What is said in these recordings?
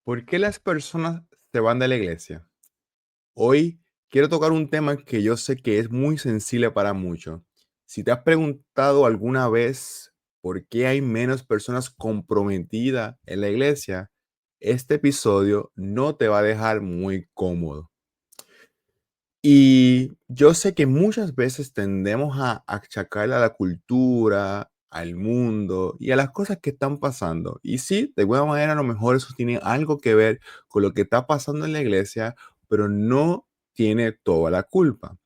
¿Por qué las personas se van de la iglesia? Hoy quiero tocar un tema que yo sé que es muy sensible para muchos. Si te has preguntado alguna vez por qué hay menos personas comprometidas en la iglesia, este episodio no te va a dejar muy cómodo. Y yo sé que muchas veces tendemos a achacarle a la cultura, al mundo y a las cosas que están pasando. Y sí, de alguna manera a lo mejor eso tiene algo que ver con lo que está pasando en la iglesia, pero no tiene toda la culpa.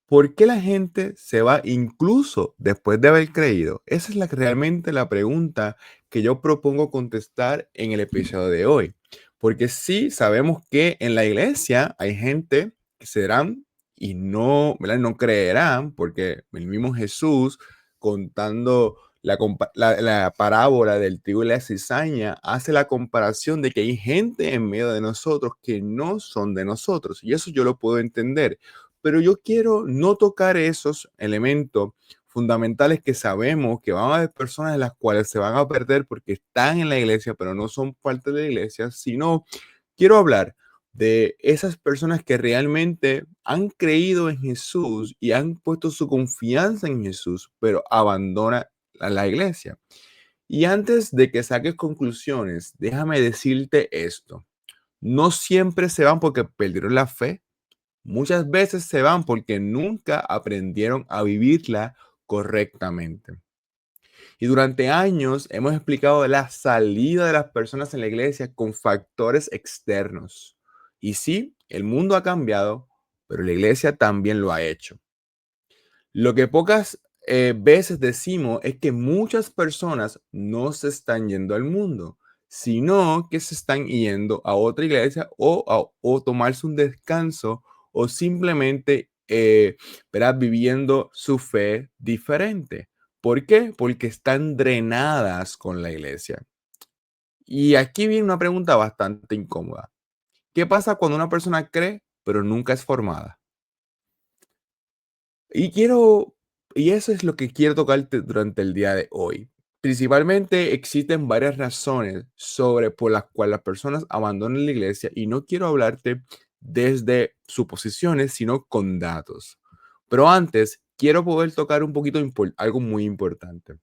¿Por qué la gente se va incluso después de haber creído? Esa es realmente la pregunta que yo propongo contestar en el episodio de hoy. Porque sí sabemos que en la iglesia hay gente que serán y no, ¿verdad? No creerán, porque el mismo Jesús contando la parábola del trigo y la cizaña hace la comparación de que hay gente en medio de nosotros que no son de nosotros. Y eso yo lo puedo entender, pero yo quiero no tocar esos elementos fundamentales que sabemos que van a haber personas en las cuales se van a perder porque están en la iglesia, pero no son parte de la iglesia, sino quiero hablar de esas personas que realmente han creído en Jesús y han puesto su confianza en Jesús, pero abandonan la iglesia. Y antes de que saques conclusiones, déjame decirte esto. No siempre se van porque perdieron la fe. Muchas veces se van porque nunca aprendieron a vivirla correctamente. Y durante años hemos explicado la salida de las personas en la iglesia con factores externos. Y sí, el mundo ha cambiado, pero la iglesia también lo ha hecho. Lo que pocas veces decimos es que muchas personas no se están yendo al mundo, sino que se están yendo a otra iglesia o tomarse un descanso o simplemente ¿verdad? Viviendo su fe diferente. ¿Por qué? Porque están drenadas con la iglesia. Y aquí viene una pregunta bastante incómoda. ¿Qué pasa cuando una persona cree pero nunca es formada? Y quiero, y eso es lo que quiero tocarte durante el día de hoy. Principalmente existen varias razones por las cuales las personas abandonan la iglesia y no quiero hablarte desde suposiciones, sino con datos. Pero antes, quiero poder tocar un poquito algo muy importante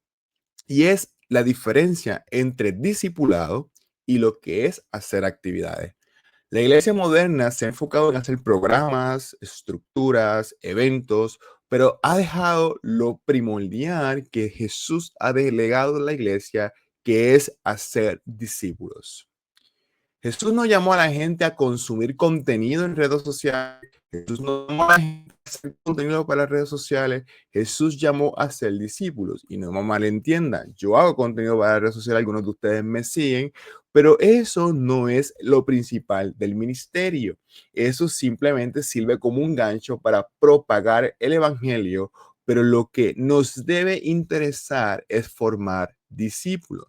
y es la diferencia entre discipulado y lo que es hacer actividades. La iglesia moderna se ha enfocado en hacer programas, estructuras, eventos, pero ha dejado lo primordial que Jesús ha delegado a la iglesia, que es hacer discípulos. Jesús no llamó a la gente a consumir contenido en redes sociales. Jesús no llamó a la gente a hacer contenido para las redes sociales. Jesús llamó a ser discípulos. Y no me malentiendan, yo hago contenido para las redes sociales, algunos de ustedes me siguen, pero eso no es lo principal del ministerio. Eso simplemente sirve como un gancho para propagar el evangelio, pero lo que nos debe interesar es formar discípulos.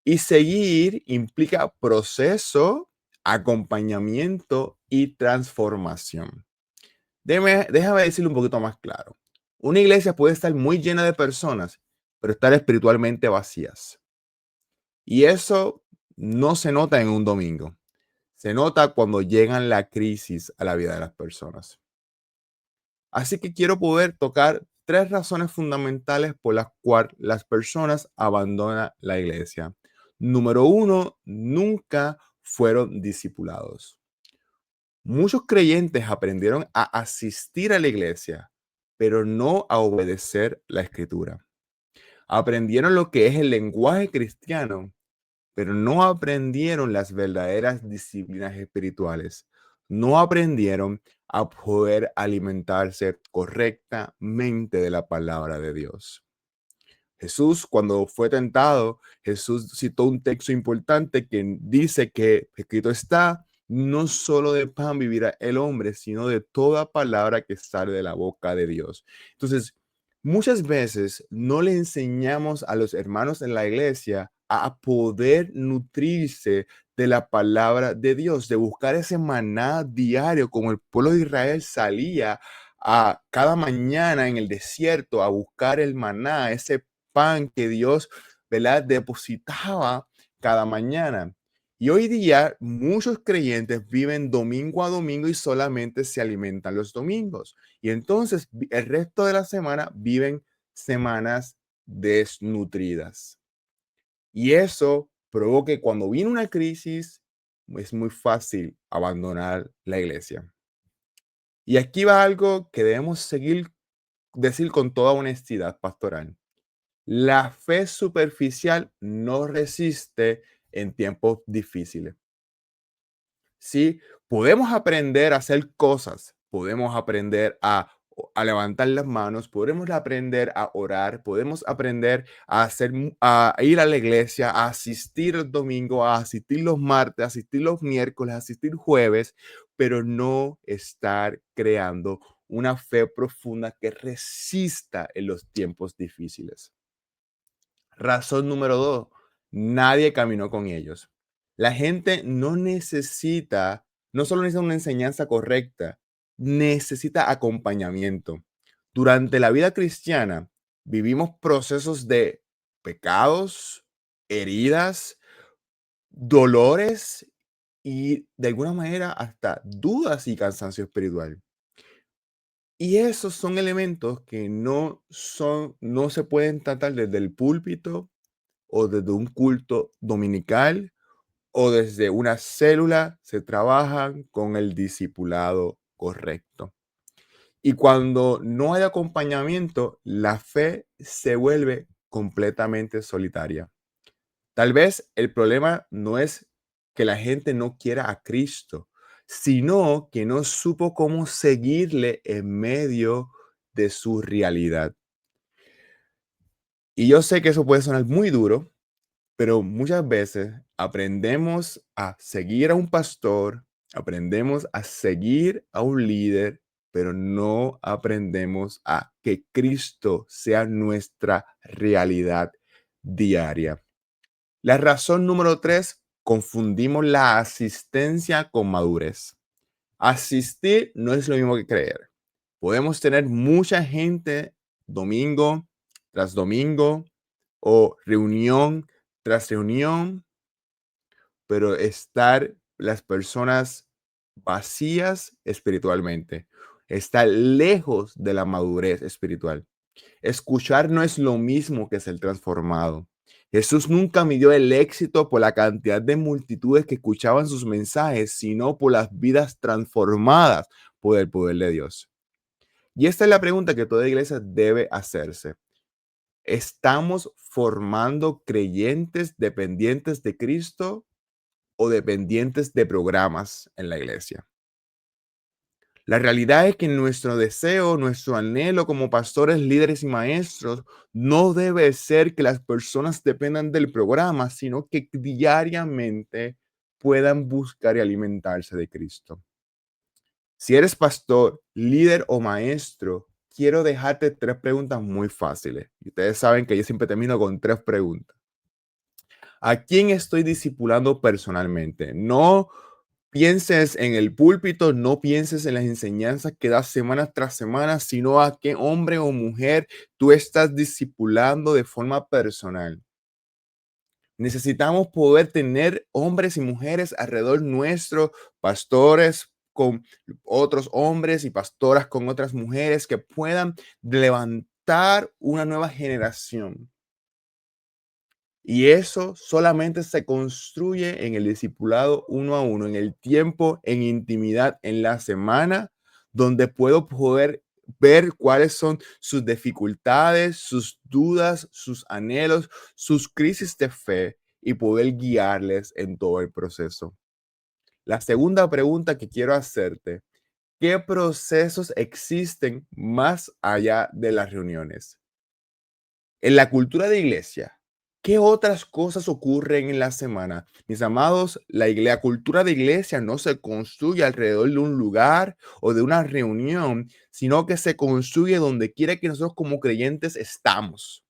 Y seguir implica proceso, acompañamiento y transformación. Déjame decirlo un poquito más claro. Una iglesia puede estar muy llena de personas, pero estar espiritualmente vacías. Y eso no se nota en un domingo. Se nota cuando llegan la crisis a la vida de las personas. Así que quiero poder tocar tres razones fundamentales por las cuales las personas abandonan la iglesia. Número uno, nunca fueron discipulados. Muchos creyentes aprendieron a asistir a la iglesia, pero no a obedecer la escritura. Aprendieron lo que es el lenguaje cristiano, pero no aprendieron las verdaderas disciplinas espirituales. No aprendieron a poder alimentarse correctamente de la palabra de Dios. Jesús, cuando fue tentado, Jesús citó un texto importante que dice que escrito está, no solo de pan vivirá el hombre, sino de toda palabra que sale de la boca de Dios. Entonces, muchas veces no le enseñamos a los hermanos en la iglesia a poder nutrirse de la palabra de Dios, de buscar ese maná diario, como el pueblo de Israel salía a cada mañana en el desierto a buscar el maná, ese pan que Dios, ¿verdad?, depositaba cada mañana. Y hoy día muchos creyentes viven domingo a domingo y solamente se alimentan los domingos. Y entonces el resto de la semana viven semanas desnutridas. Y eso provoca que cuando viene una crisis es muy fácil abandonar la iglesia. Y aquí va algo que debemos decir con toda honestidad pastoral. La fe superficial no resiste en tiempos difíciles. Sí, podemos aprender a hacer cosas, podemos aprender a levantar las manos, podemos aprender a orar, podemos aprender a ir a la iglesia, a asistir el domingo, a asistir los martes, a asistir los miércoles, a asistir jueves, pero no estar creando una fe profunda que resista en los tiempos difíciles. Razón número 2, nadie caminó con ellos. La gente no solo necesita una enseñanza correcta, necesita acompañamiento. Durante la vida cristiana vivimos procesos de pecados, heridas, dolores y de alguna manera hasta dudas y cansancio espiritual. Y esos son elementos que no se pueden tratar desde el púlpito o desde un culto dominical o desde una célula, se trabajan con el discipulado correcto. Y cuando no hay acompañamiento, la fe se vuelve completamente solitaria. Tal vez el problema no es que la gente no quiera a Cristo, sino que no supo cómo seguirle en medio de su realidad. Y yo sé que eso puede sonar muy duro, pero muchas veces aprendemos a seguir a un pastor, aprendemos a seguir a un líder, pero no aprendemos a que Cristo sea nuestra realidad diaria. La razón número 3, confundimos la asistencia con madurez. Asistir no es lo mismo que creer. Podemos tener mucha gente domingo tras domingo o reunión tras reunión, pero estar las personas vacías espiritualmente, estar lejos de la madurez espiritual. Escuchar no es lo mismo que ser transformado. Jesús nunca midió el éxito por la cantidad de multitudes que escuchaban sus mensajes, sino por las vidas transformadas por el poder de Dios. Y esta es la pregunta que toda iglesia debe hacerse. ¿Estamos formando creyentes dependientes de Cristo o dependientes de programas en la iglesia? La realidad es que nuestro deseo, nuestro anhelo como pastores, líderes y maestros no debe ser que las personas dependan del programa, sino que diariamente puedan buscar y alimentarse de Cristo. Si eres pastor, líder o maestro, quiero dejarte 3 preguntas muy fáciles. Y ustedes saben que yo siempre termino con 3 preguntas. ¿A quién estoy discipulando personalmente? No pienses en el púlpito, no pienses en las enseñanzas que das semana tras semana, sino a qué hombre o mujer tú estás discipulando de forma personal. Necesitamos poder tener hombres y mujeres alrededor nuestro, pastores con otros hombres y pastoras con otras mujeres que puedan levantar una nueva generación. Y eso solamente se construye en el discipulado uno a uno, en el tiempo, en intimidad, en la semana, donde puedo poder ver cuáles son sus dificultades, sus dudas, sus anhelos, sus crisis de fe y poder guiarles en todo el proceso. La segunda pregunta que quiero hacerte, ¿qué procesos existen más allá de las reuniones? En la cultura de iglesia, ¿qué otras cosas ocurren en la semana? Mis amados, la cultura de iglesia no se construye alrededor de un lugar o de una reunión, sino que se construye donde quiera que nosotros como creyentes estamos.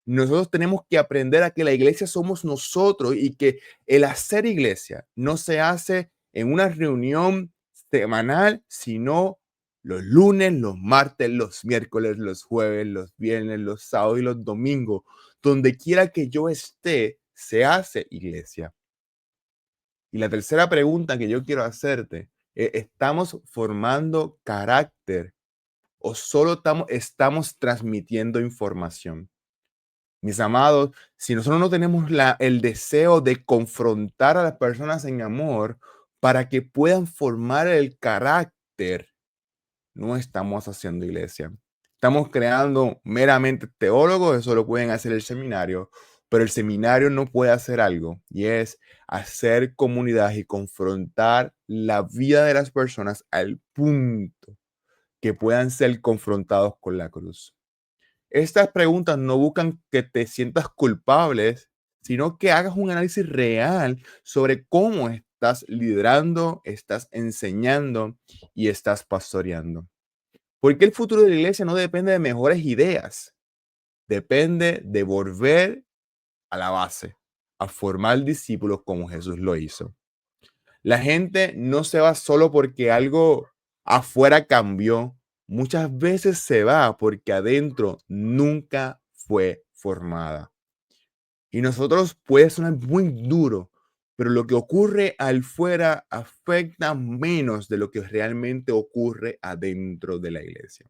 Nosotros tenemos que aprender a que la iglesia somos nosotros y que el hacer iglesia no se hace en una reunión semanal, sino los lunes, los martes, los miércoles, los jueves, los viernes, los sábados y los domingos. Donde quiera que yo esté, se hace iglesia. Y la tercera pregunta que yo quiero hacerte, ¿estamos formando carácter o solo estamos transmitiendo información? Mis amados, si nosotros no tenemos el deseo de confrontar a las personas en amor para que puedan formar el carácter, no estamos haciendo iglesia. Estamos creando meramente teólogos, eso lo pueden hacer el seminario, pero el seminario no puede hacer algo y es hacer comunidad y confrontar la vida de las personas al punto que puedan ser confrontados con la cruz. Estas preguntas no buscan que te sientas culpables, sino que hagas un análisis real sobre cómo estás liderando, estás enseñando y estás pastoreando. Porque el futuro de la iglesia no depende de mejores ideas, depende de volver a la base, a formar discípulos como Jesús lo hizo. La gente no se va solo porque algo afuera cambió. Muchas veces se va porque adentro nunca fue formada. Y nosotros puede sonar muy duro, pero lo que ocurre al fuera afecta menos de lo que realmente ocurre adentro de la iglesia.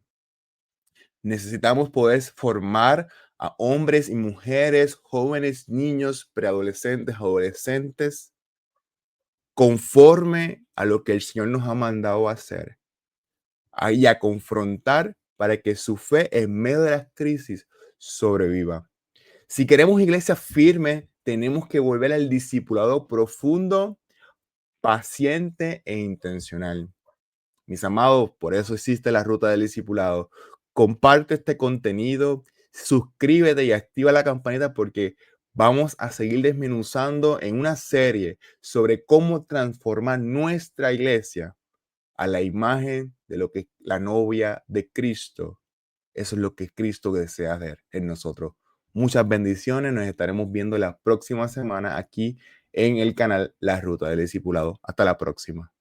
Necesitamos poder formar a hombres y mujeres, jóvenes, niños, preadolescentes, adolescentes, conforme a lo que el Señor nos ha mandado a hacer, y a confrontar para que su fe en medio de las crisis sobreviva. Si queremos iglesia firme, tenemos que volver al discipulado profundo, paciente e intencional. Mis amados, por eso existe la ruta del discipulado. Comparte este contenido, suscríbete y activa la campanita porque vamos a seguir desmenuzando en una serie sobre cómo transformar nuestra iglesia a la imagen de lo que la novia de Cristo. Eso es lo que Cristo desea hacer en nosotros. Muchas bendiciones. Nos estaremos viendo la próxima semana aquí en el canal La Ruta del Discipulado. Hasta la próxima.